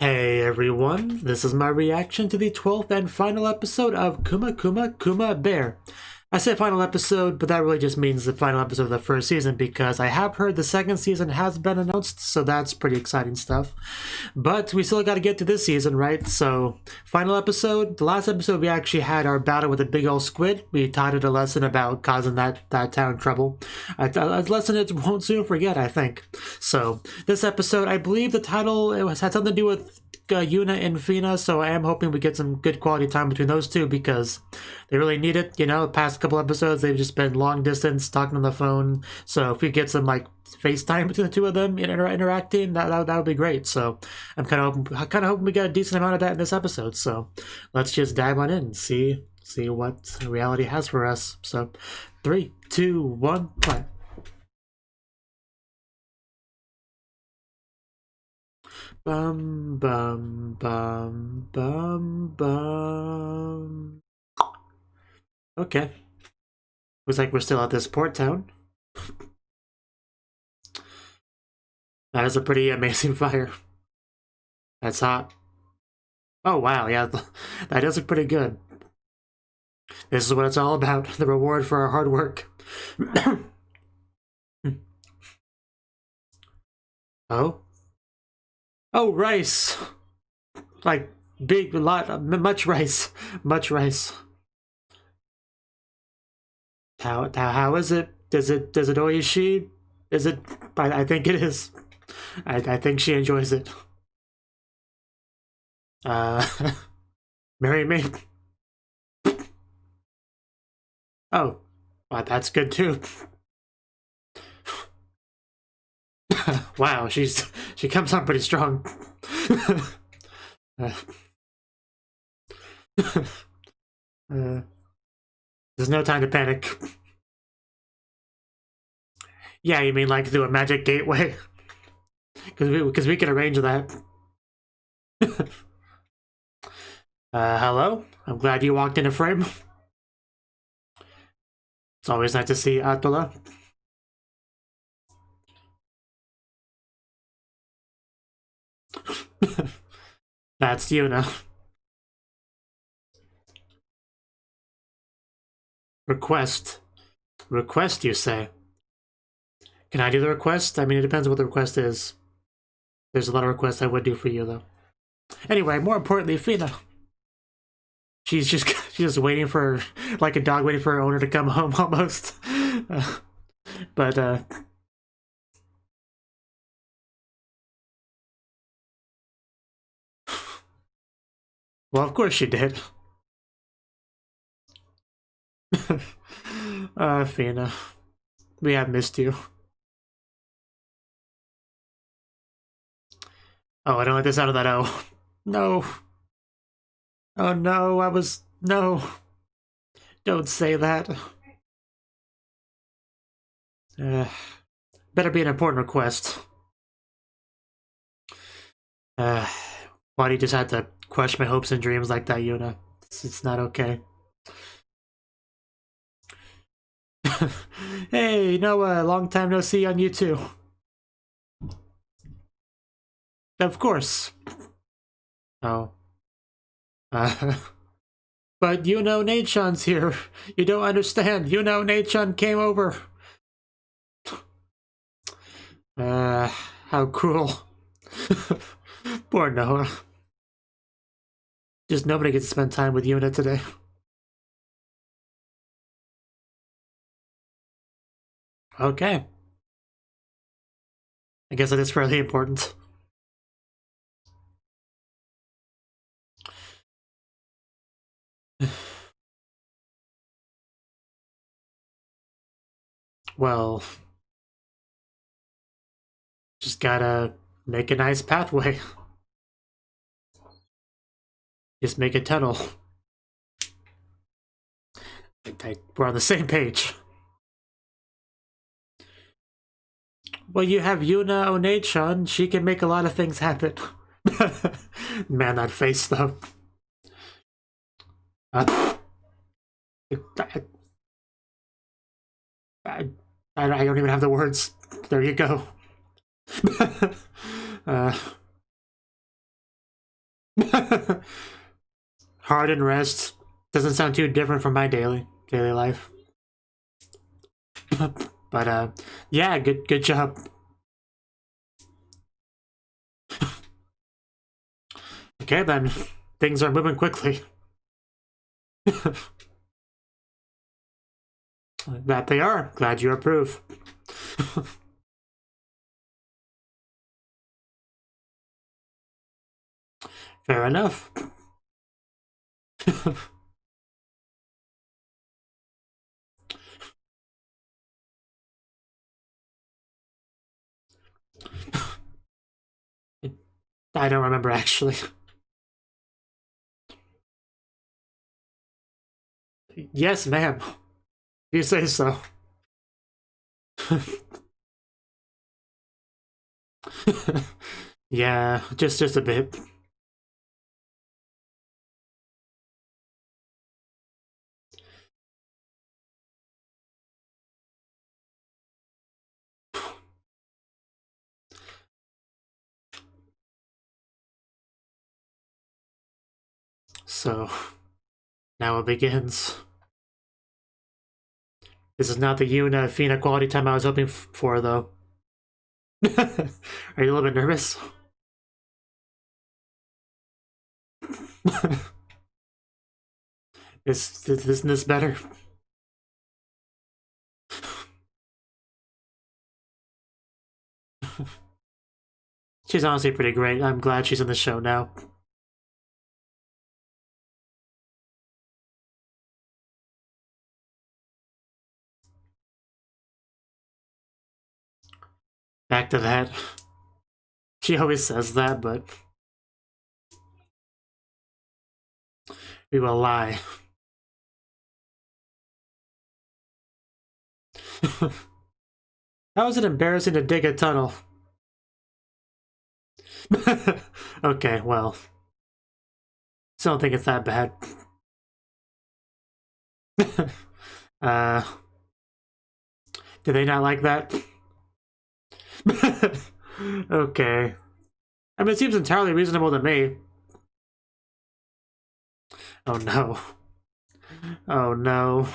Hey everyone, this is my reaction to the 12th and final episode of Kuma Kuma Kuma Bear. I say final episode, but that really just means the final episode of the first season because I have heard the second season has been announced, so that's pretty exciting stuff. But we still got to get to this season, right? So, final episode. The last episode we actually had our battle with a big old squid. We taught it a lesson about causing that town trouble. A lesson it won't soon forget, I think. So, this episode, I believe the title had something to do with Yuna and Fina, so I am hoping we get some good quality time between those two because they really need it. You know, the past couple episodes they've just been long distance talking on the phone. So if we get some like FaceTime between the two of them interacting, that would be great. So I'm kind of hoping we get a decent amount of that in this episode. So let's just dive on in and see what reality has for us. So 3, 2, 1, play. Bum bum bum bum bum. Okay. Looks like we're still at this port town. That is a pretty amazing fire. That's hot. Oh wow, yeah, that does look pretty good. This is what it's all about, the reward for our hard work. Oh? Oh, rice! Like, big, much rice. Much rice. How is it? Does it oishi? Is it? I think it is. I think she enjoys it. Marry me. Oh, well, that's good too. Wow, she comes on pretty strong. There's no time to panic. Yeah, you mean like through a magic gateway? Because we can arrange that. Hello? I'm glad you walked in a frame. It's always nice to see Atola. That's Yuna. Request, you say? Can I do the request? I mean, it depends on what the request is. There's a lot of requests I would do for you, though. Anyway, more importantly, Fina. She's just waiting for, like a dog waiting for her owner to come home, almost. Well, of course she did. Fina, we have missed you. Oh, I don't like the sound of that O. No. Oh no, no. Don't say that. Better be an important request. Why do you just have to crush my hopes and dreams like that, Yuna? It's not okay. Hey, Noah, long time no see on you too. Of course. Oh. But you know Nate-chan's here. You don't understand. You know Nate-chan came over. How cruel. Poor Noah. Just nobody gets to spend time with Yuna today. Okay. I guess that is fairly important. Well, just gotta make a nice pathway. Just make a tunnel. We're on the same page. Well, you have Yuna One-chan. She can make a lot of things happen. Man, that face, though. I don't even have the words. There you go. Hard and rest. Doesn't sound too different from my daily life. But yeah, good job. Okay then, things are moving quickly. That they are. Glad you approve. Fair enough. I don't remember actually. Yes, ma'am. You say so. Yeah, just a bit. So, now it begins. This is not the Yuna Fina quality time I was hoping for, though. Are you a little bit nervous? Isn't this better? She's honestly pretty great. I'm glad she's in the show now. Back to that. She always says that, but we will lie. How is it embarrassing to dig a tunnel? Okay, well. Still don't think it's that bad. Do they not like that? Okay. I mean, it seems entirely reasonable to me. Oh no. Oh no.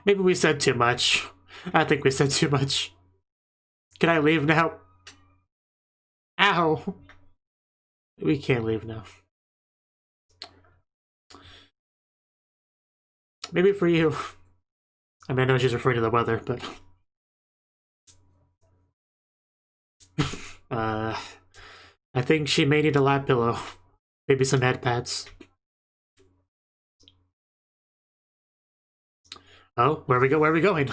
Maybe we said too much. I think we said too much. Can I leave now? Ow! We can't leave now. Maybe for you. I mean, I know she's referring to the weather, but... I think she may need a lap pillow. Maybe some head pads. Oh, where we go? Where are we going?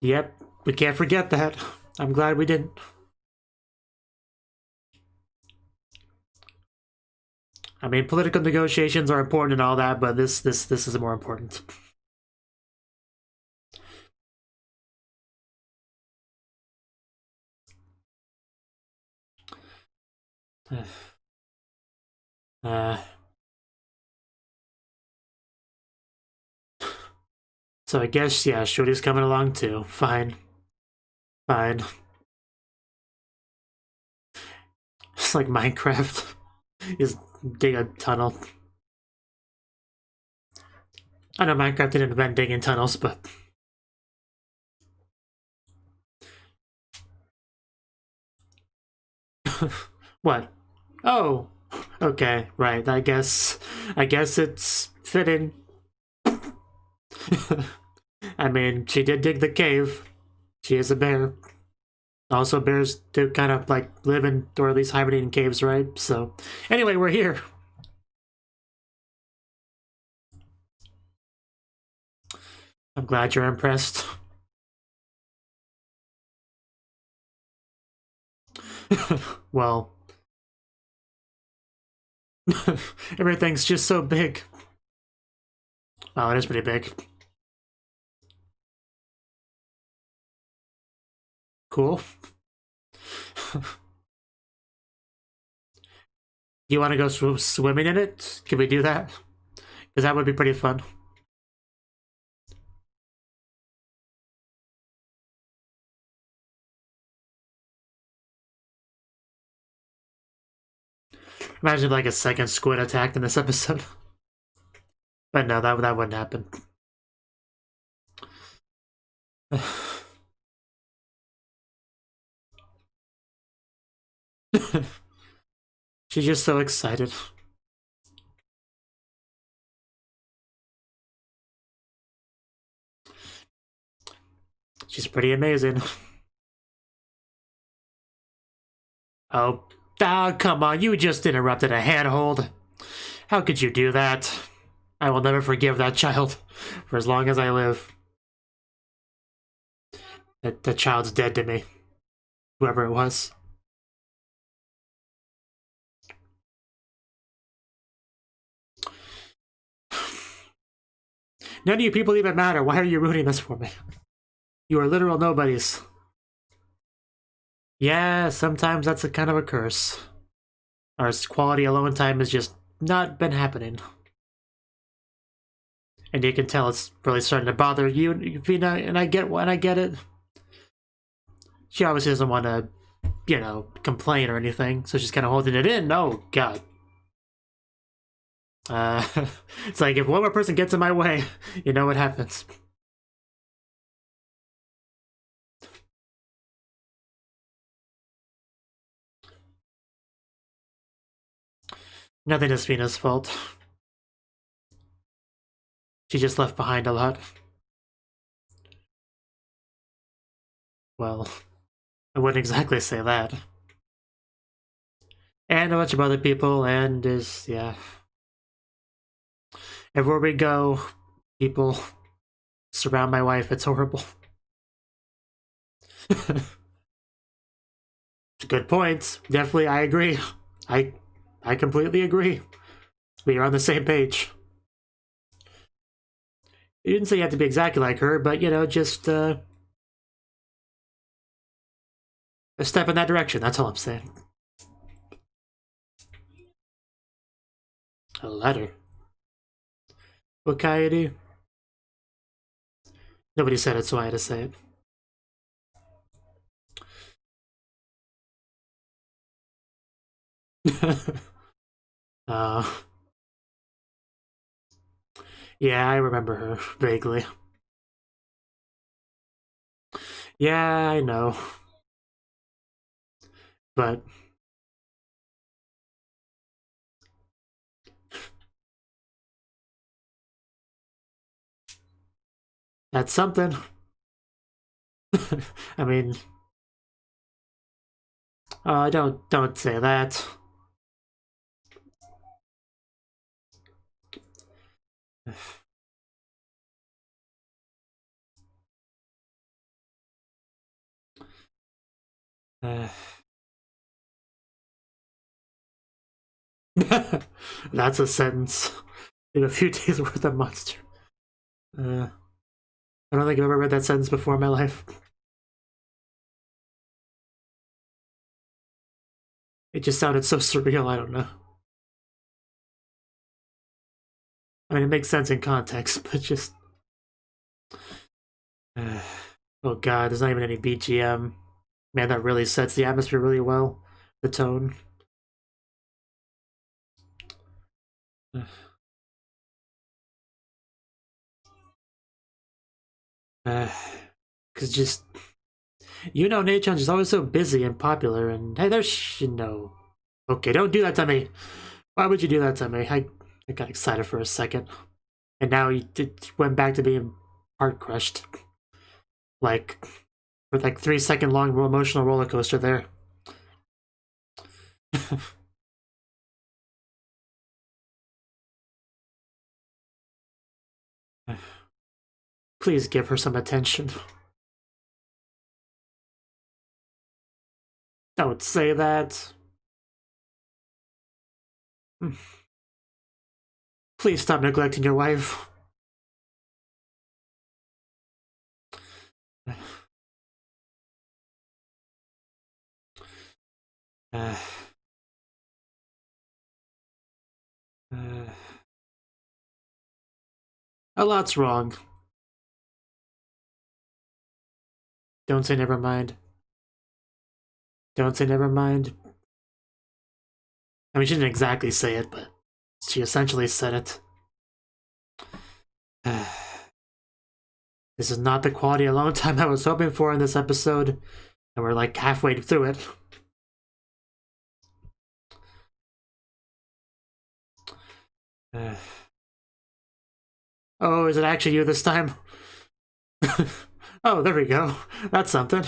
Yep, we can't forget that. I'm glad we didn't. I mean, political negotiations are important and all that, but this is more important. So I guess, yeah, Shorty's coming along too. Fine. Fine. It's like Minecraft. Is dig a tunnel. I know Minecraft didn't invent digging tunnels, but... What? Oh! Okay, right, I guess it's fitting. I mean, she did dig the cave. She is a bear. Also, bears do kind of like live in, or at least hibernate in caves, right? So, anyway, we're here. I'm glad you're impressed. Well, everything's just so big. Oh, it is pretty big. Cool. You want to go swimming in it? Can we do that? Because that would be pretty fun. Imagine like a second squid attacked in this episode. But no, that wouldn't happen. She's just so excited. She's pretty amazing. Oh, come on, you just interrupted a handhold. How could you do that? I will never forgive that child for as long as I live. The child's dead to me. Whoever it was. None of you people even matter. Why are you rooting this for me? You are literal nobodies. Yeah, sometimes that's a kind of a curse. Our quality alone time has just not been happening. And you can tell it's really starting to bother you, Vina, and I get it. She obviously doesn't want to, you know, complain or anything, so she's kind of holding it in. Oh, God. It's like if one more person gets in my way, you know what happens. Nothing is Fina's fault. She just left behind a lot. Well, I wouldn't exactly say that. And a bunch of other people, and yeah. Everywhere we go, people surround my wife. It's horrible. Good points. Definitely, I agree. I completely agree. We are on the same page. You didn't say you had to be exactly like her, but, you know, just, a step in that direction. That's all I'm saying. A letter. What Coyote? Nobody said it, so I had to say it. Yeah, I remember her vaguely. Yeah, I know. But that's something. I mean, don't say that. That's a sentence in a few days worth of monster. I don't think I've ever read that sentence before in my life. It just sounded so surreal, I don't know. I mean, it makes sense in context, but just... oh god, there's not even any BGM. Man, that really sets the atmosphere really well. The tone. Cause just... You know, Nate-chan is always so busy and popular, and hey, there's... You know... Okay, don't do that to me! Why would you do that to me? I got excited for a second. And now he went back to being heart-crushed. Like, with like 3-second long emotional roller coaster there. Please give her some attention. Don't say that. Please stop neglecting your wife. A lot's wrong. Don't say never mind. Don't say never mind. I mean, she didn't exactly say it, but she essentially said it. This is not the quality alone time I was hoping for in this episode, and we're like halfway through it. Oh, is it actually you this time? Oh, there we go. That's something.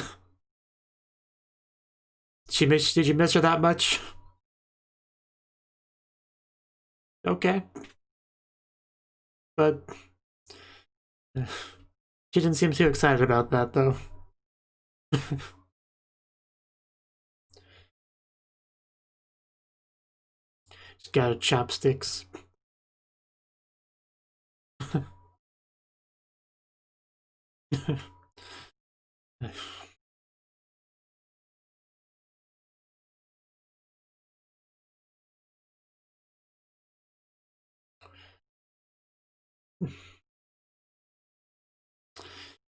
Did you miss her that much? Okay. But she didn't seem too excited about that, though. She's got her chopsticks.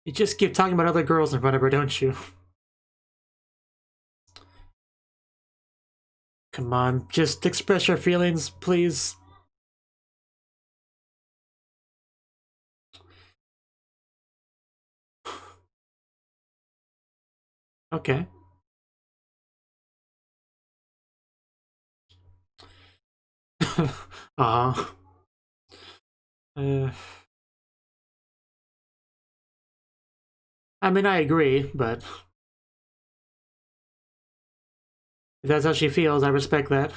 You just keep talking about other girls in front of her, don't you? Come on, just express your feelings, please. Okay. Aw. I mean, I agree, but if that's how she feels, I respect that.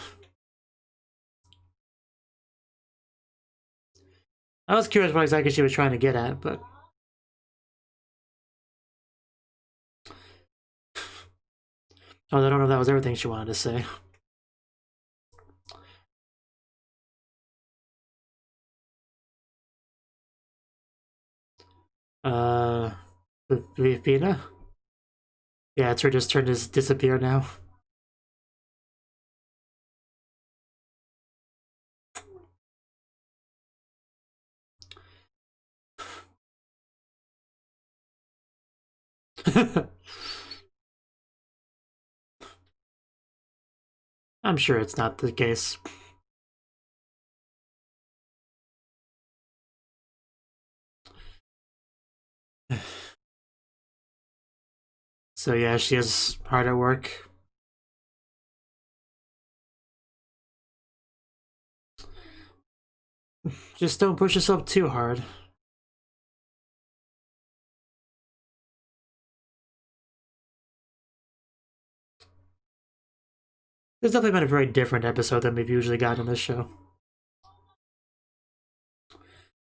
I was curious what exactly she was trying to get at, but... Oh, I don't know if that was everything she wanted to say. Vipina? Yeah, it's her just turn to disappear now. I'm sure it's not the case. So yeah, she is hard at work. Just don't push yourself too hard. It's definitely been a very different episode than we've usually gotten in this show.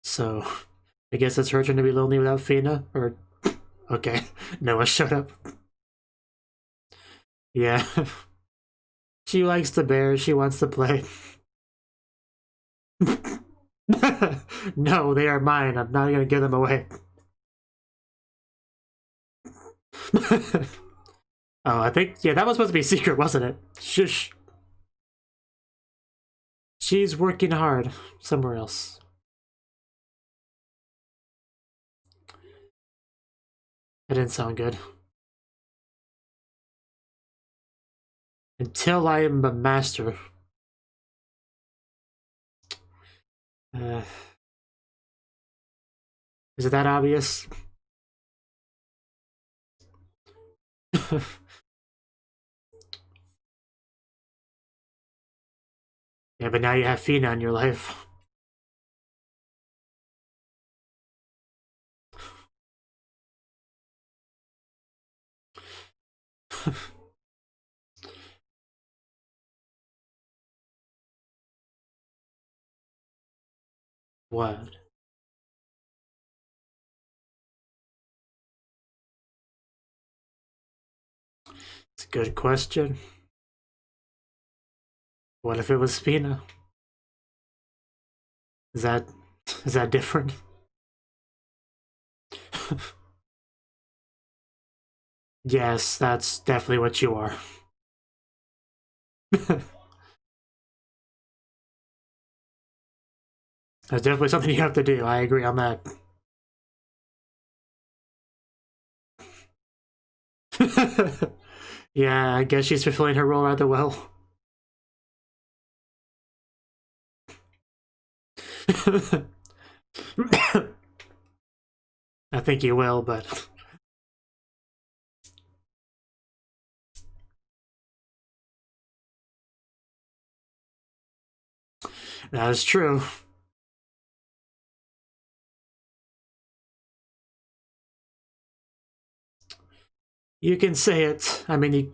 So, I guess it's her turn to be lonely without Fina, or... Okay, Noah showed up. Yeah. She likes the bear, she wants to play. No, they are mine, I'm not gonna give them away. Oh, I think, yeah, that was supposed to be a secret, wasn't it? Shush. She's working hard somewhere else. That didn't sound good. Until I am a master. Is it that obvious? Yeah, but now you have Fina in your life. What? It's a good question. What if it was Fina? Is that different? Yes, that's definitely what you are. That's definitely something you have to do. I agree on that. Yeah, I guess she's fulfilling her role rather well. I think you will, but... That is true. You can say it. I mean,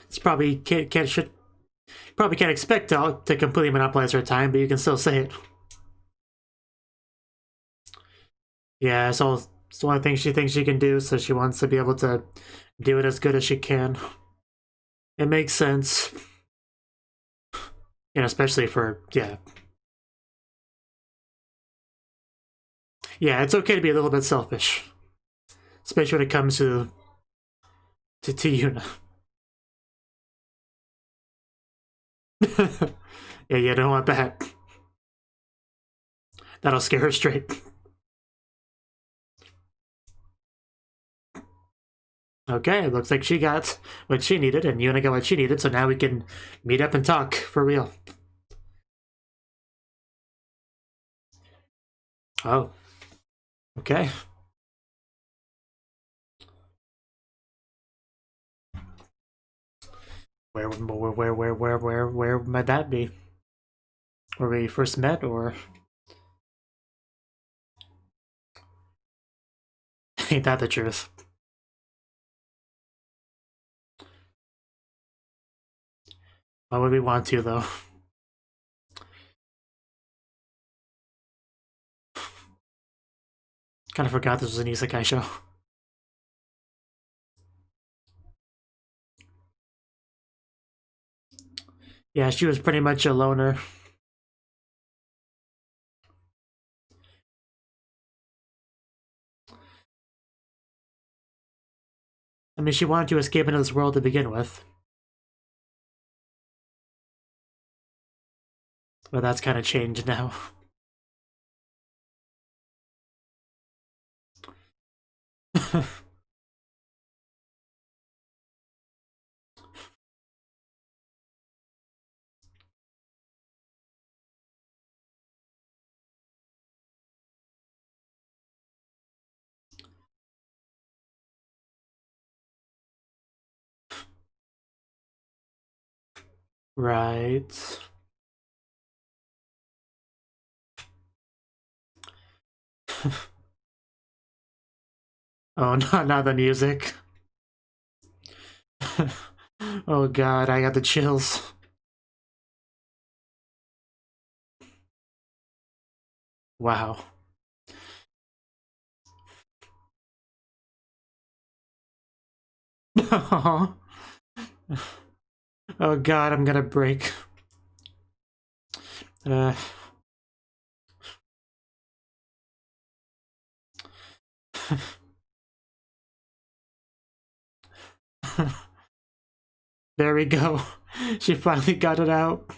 it's probably can't expect to completely monopolize her time, but you can still say it. Yeah, so it's one thing she thinks she can do, so she wants to be able to do it as good as she can. It makes sense. And especially for, yeah. Yeah, it's okay to be a little bit selfish. Especially when it comes to Yuna. Yeah, you don't want that. That'll scare her straight. Okay, it looks like she got what she needed, and Yuna got what she needed, so now we can meet up and talk, for real. Oh. Okay. Where might that be? Where we first met, or... Ain't that the truth? Why would we want to, though? Kind of forgot this was an isekai show. Yeah, she was pretty much a loner. I mean, she wanted to escape into this world to begin with. But that's kind of changed now. Right. Oh, not the music. Oh god, I got the chills. Wow. Oh god, I'm gonna break. There we go. She finally got it out.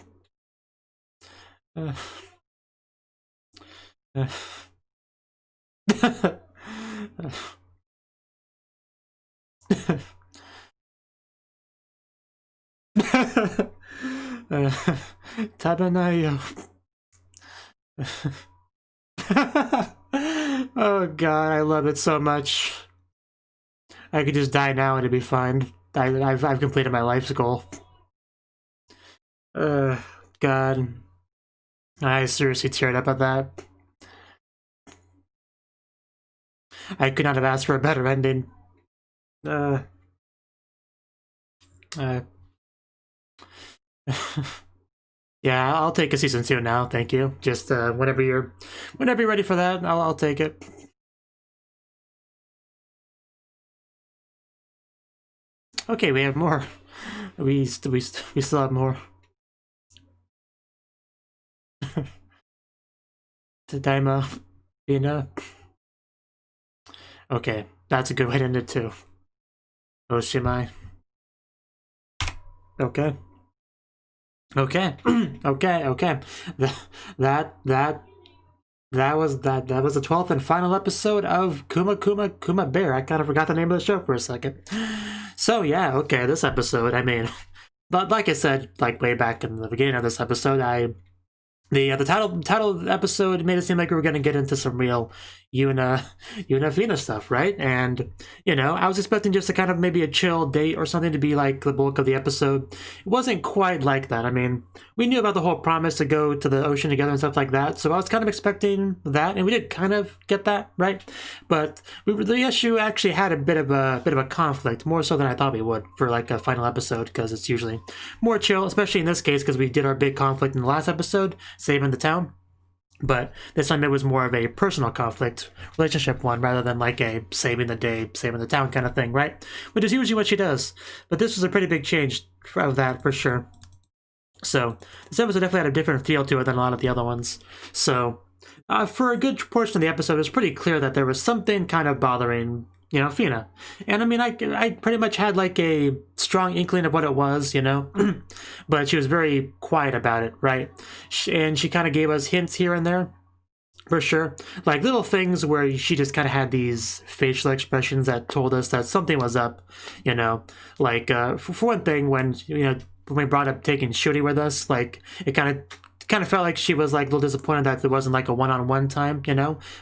Tabanayo. Oh god, I love it so much. I could just die now and it'd be fine. I've completed my life's goal. God. I seriously teared up at that. I could not have asked for a better ending. Yeah, I'll take a season 2 now, thank you. Just whenever you're ready for that, I'll take it. Okay, we have more. We still have more. Tadaima, Bina. Okay, that's a good way to end it too. Oshimai. Okay. Okay. Okay. That was the 12th and final episode of Kuma Kuma Kuma Bear. I kind of forgot the name of the show for a second. So yeah, okay, this episode, I mean, but like I said, like way back in the beginning of this episode, the title episode made it seem like we were going to get into some real Yuna Fina stuff, right? And I was expecting just a kind of maybe a chill date or something to be like the bulk of the episode. It wasn't quite like that. I mean, we knew about the whole promise to go to the ocean together and stuff like that, so I was kind of expecting that, and we did kind of get that, right? But the issue actually had a bit of a conflict, more so than I thought we would for like a final episode, because it's usually more chill, especially in this case because we did our big conflict in the last episode, saving the town. But this time it was more of a personal conflict, relationship one, rather than like a saving the day, saving the town kind of thing, right? Which is usually what she does. But this was a pretty big change of that for sure. So this episode definitely had a different feel to it than a lot of the other ones. So for a good portion of the episode, it was pretty clear that there was something kind of bothering Fina. And I mean, I pretty much had like a strong inkling of what it was, but she was very quiet about it, right? And she kind of gave us hints here and there, for sure. Like little things where she just kind of had these facial expressions that told us that something was up, Like, for one thing, when we brought up taking Shuri with us, like, it kind of felt like she was like a little disappointed that there wasn't like a one-on-one time,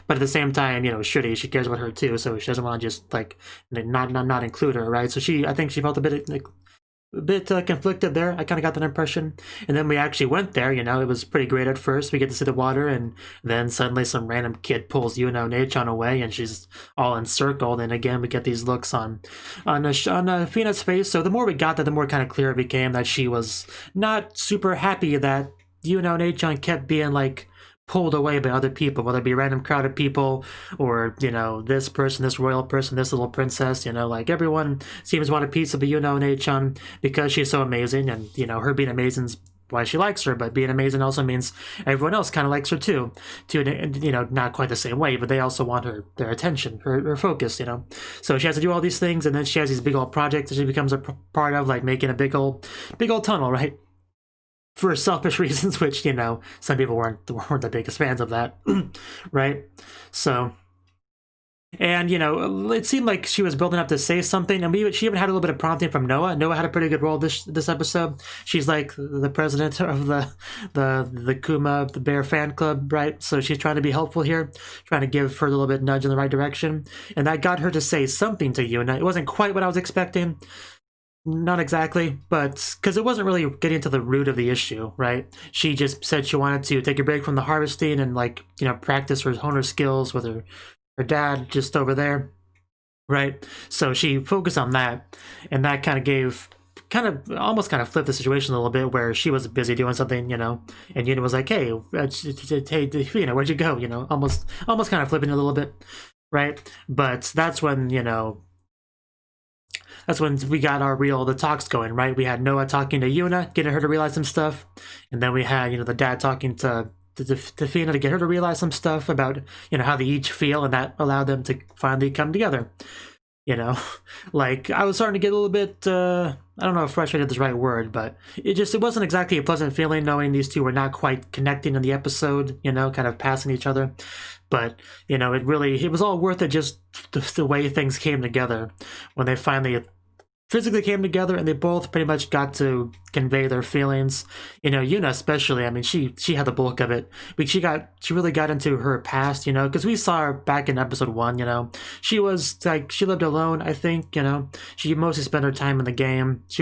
but at the same time, Shuri, she cares about her too, so she doesn't want to just like not include her, right? So I think she felt a bit conflicted there. I kind of got that impression. And then we actually went there, it was pretty great at first. We get to see the water, and then suddenly some random kid pulls Yuno away, and she's all encircled, and again we get these looks on Fina's face. So the more we got that, the more kind of clear it became that she was not super happy that Yuno kept being like pulled away by other people, whether it be a random crowd of people or this person, this royal person, this little princess. Like everyone seems to want a piece of a Yuno because she's so amazing, and her being amazing is why she likes her, but being amazing also means everyone else kind of likes her too, not quite the same way, but they also want their attention, her focus, so she has to do all these things, and then she has these big old projects that she becomes a part of, like making a big old tunnel, right? For selfish reasons, which, some people weren't the biggest fans of that, right? So, and, it seemed like she was building up to say something, and she even had a little bit of prompting from Noah. Noah had a pretty good role this episode. She's like the president of the Kuma the Bear fan club, right? So she's trying to be helpful here, trying to give her a little bit nudge in the right direction, and that got her to say something to Yuna. It wasn't quite what I was expecting. Not exactly, but because it wasn't really getting to the root of the issue, right? She just said she wanted to take a break from the harvesting and practice her honer skills with her dad just over there, right? So she focused on that, and that almost flipped the situation a little bit, where she was busy doing something, and Yuna was like, hey, where'd you go? Almost kind of flipping it a little bit, right? But that's when, that's when we got the talks going, right? We had Noah talking to Yuna, getting her to realize some stuff. And then we had, the dad talking to Fina to get her to realize some stuff about, how they each feel, and that allowed them to finally come together. Like, I was starting to get a little bit, I don't know if frustrated is the right word, but it wasn't exactly a pleasant feeling knowing these two were not quite connecting in the episode, kind of passing each other. But, it was all worth it, just the way things came together when they finally physically came together, and they both pretty much got to convey their feelings. Yuna especially, I mean, she had the bulk of it. She really got into her past, because we saw her back in episode 1, she was like, she lived alone, I think, she mostly spent her time in the game. She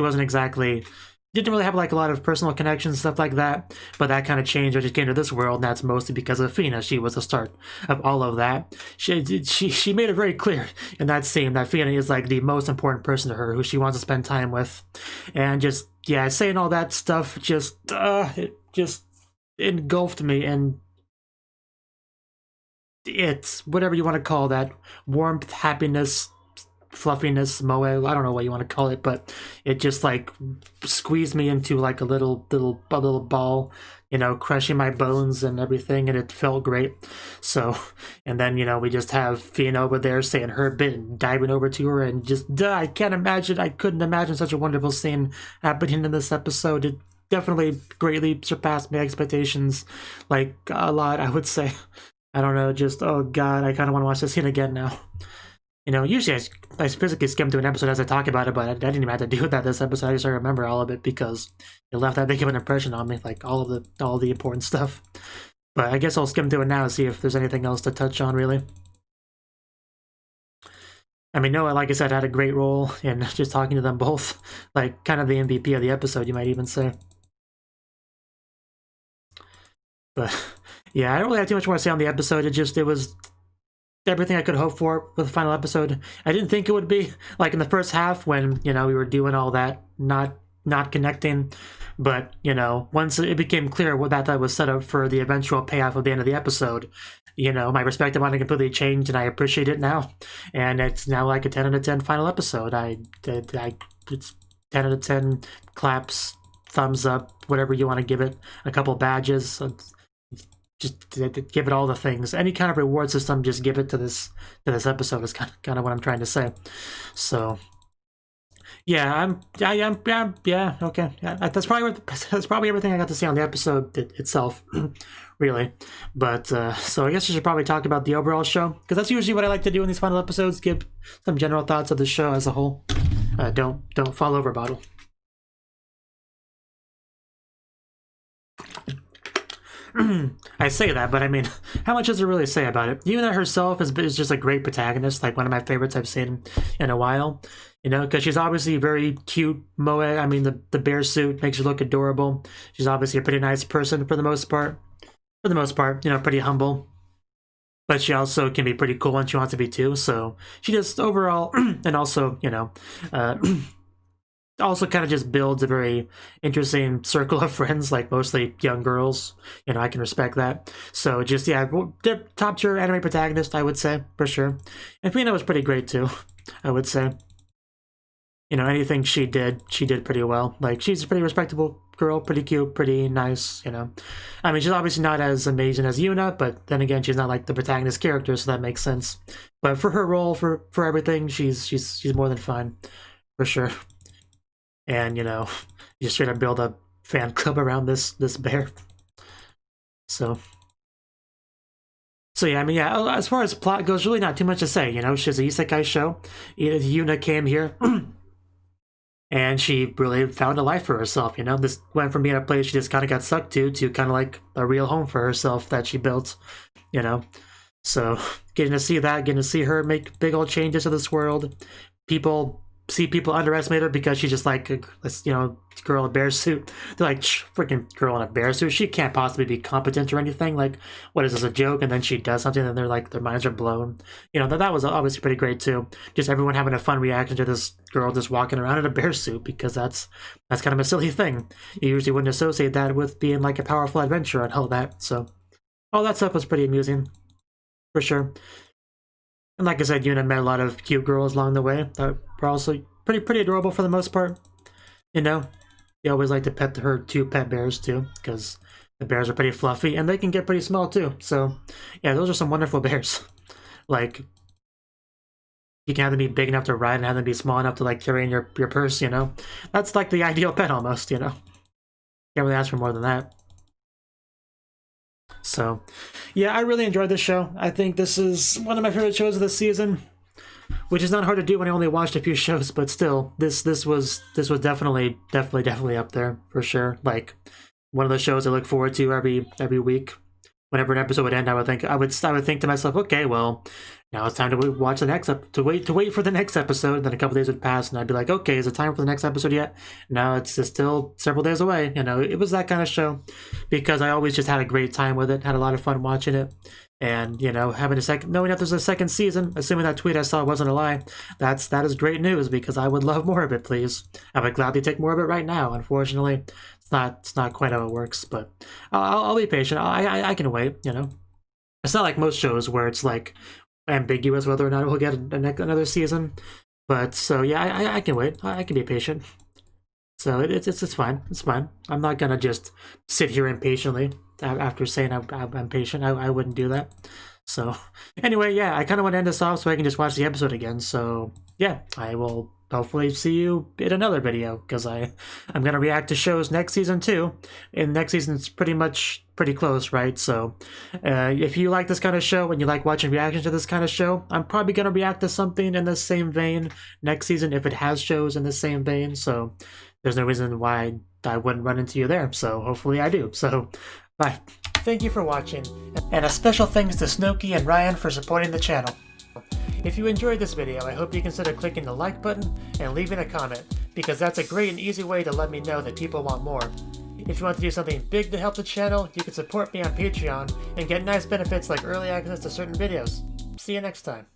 didn't really have like a lot of personal connections and stuff like that, but that kind of changed when she came to this world, and that's mostly because of Fina. She was the start of all of that. She made it very clear in that scene that Fina is like the most important person to her, who she wants to spend time with, and just saying all that stuff it just engulfed me, and it's whatever you want to call that, warmth, happiness, fluffiness, moe, I don't know what you want to call it, but it just like squeezed me into like a little ball, crushing my bones and everything, and it felt great. So, and then we just have Fina over there saying her bit and diving over to her, and just I couldn't imagine such a wonderful scene happening in this episode. It definitely greatly surpassed my expectations, like a lot, I would say. I don't know, just oh god, I kind of want to watch this scene again now. You know, usually I physically skim through an episode as I talk about it, but I didn't even have to do that this episode. I just remember all of it because it left that big of an impression on me, like all the important stuff. But I guess I'll skim through it now and see if there's anything else to touch on, really. I mean, Noah, like I said, had a great role in just talking to them both. Like, kind of the MVP of the episode, you might even say. But, yeah, I don't really have too much more to say on the episode. It was everything I could hope for with the final episode. I didn't think it would be, like in the first half when, you know, we were doing all that, not connecting. But, you know, once it became clear that was set up for the eventual payoff at the end of the episode, you know, my perspective on it completely changed, and I appreciate it now. And it's now like a 10 out of 10 final episode. It's 10 out of 10 claps, thumbs up, whatever you want to give it, a couple badges. Just give it all the things. Any kind of reward system, just give it to this episode is kind of what I'm trying to say. So yeah, yeah, okay. Yeah, that's probably everything I got to say on the episode itself, really. But so I guess I should probably talk about the overall show, because that's usually what I like to do in these final episodes, give some general thoughts of the show as a whole. Don't fall over, bottle. I say that, but I mean, how much does it really say about it? Yuna herself is just a great protagonist, like one of my favorites I've seen in a while. You know, because she's obviously very cute moe. I mean, the bear suit makes her look adorable. She's obviously a pretty nice person for the most part. For the most part, you know, pretty humble. But she also can be pretty cool when she wants to be too. So she just overall, and also, you know, also kind of just builds a very interesting circle of friends, like mostly young girls. You know, I can respect that. So just, yeah, top tier anime protagonist, I would say, for sure. And Fina was pretty great too, I would say. You know, anything she did pretty well. Like, she's a pretty respectable girl, pretty cute, pretty nice, you know. I mean, she's obviously not as amazing as Yuna, but then again, she's not like the protagonist character, so that makes sense. But for her role, for everything, she's more than fine, for sure. And, you know, you straight up build a fan club around this bear. So yeah, I mean, yeah, as far as plot goes, really not too much to say, you know. She's a isekai show. Yuna came here and she really found a life for herself, you know. This went from being a place she just kind of got sucked to kind of like a real home for herself that she built, you know. So getting to see that, getting to see her make big old changes to this world. People underestimate her because she's just like a, you know, girl in a bear suit. They're like, freaking girl in a bear suit, she can't possibly be competent or anything. Like, what is this, a joke? And then she does something and they're like, their minds are blown. You know, that was obviously pretty great too. Just everyone having a fun reaction to this girl just walking around in a bear suit, because that's kind of a silly thing. You usually wouldn't associate that with being like a powerful adventurer and all that. So all that stuff was pretty amusing, for sure. And like I said, Yuna met a lot of cute girls along the way that were also pretty adorable for the most part. You know, they always like to pet her 2 pet bears too, because the bears are pretty fluffy and they can get pretty small too. So yeah, those are some wonderful bears. Like, you can have them be big enough to ride and have them be small enough to like carry in your purse, you know. That's like the ideal pet almost, you know. Can't really ask for more than that. So, yeah, I really enjoyed this show. I think this is one of my favorite shows of the season, which is not hard to do when I only watched a few shows, but still, this was definitely up there for sure. Like, one of the shows I look forward to every week. Whenever an episode would end, I would think to myself, okay, well, now it's time to watch the next wait for the next episode. And then a couple days would pass, and I'd be like, okay, is it time for the next episode yet? No, it's still several days away. You know, it was that kind of show, because I always just had a great time with it, had a lot of fun watching it, and you know, knowing that there's a second season, assuming that tweet I saw wasn't a lie, that is great news, because I would love more of it, please. I would gladly take more of it right now. Unfortunately, it's not quite how it works, but I'll be patient. I can wait, you know. It's not like most shows where it's like ambiguous whether or not we'll get another season. But so yeah, I can wait. I can be patient. So it's fine. It's fine. I'm not gonna just sit here impatiently after saying I'm patient. I wouldn't do that. So anyway, yeah, I kind of want to end this off so I can just watch the episode again. So yeah, I will hopefully see you in another video, because I'm going to react to shows next season too, and next season's pretty close, right? So if you like this kind of show and you like watching reactions to this kind of show, I'm probably going to react to something in the same vein next season if it has shows in the same vein, so there's no reason why I wouldn't run into you there, so hopefully I do. So, bye. Thank you for watching, and a special thanks to Cnouki and Ryan for supporting the channel. If you enjoyed this video, I hope you consider clicking the like button and leaving a comment, because that's a great and easy way to let me know that people want more. If you want to do something big to help the channel, you can support me on Patreon and get nice benefits like early access to certain videos. See you next time.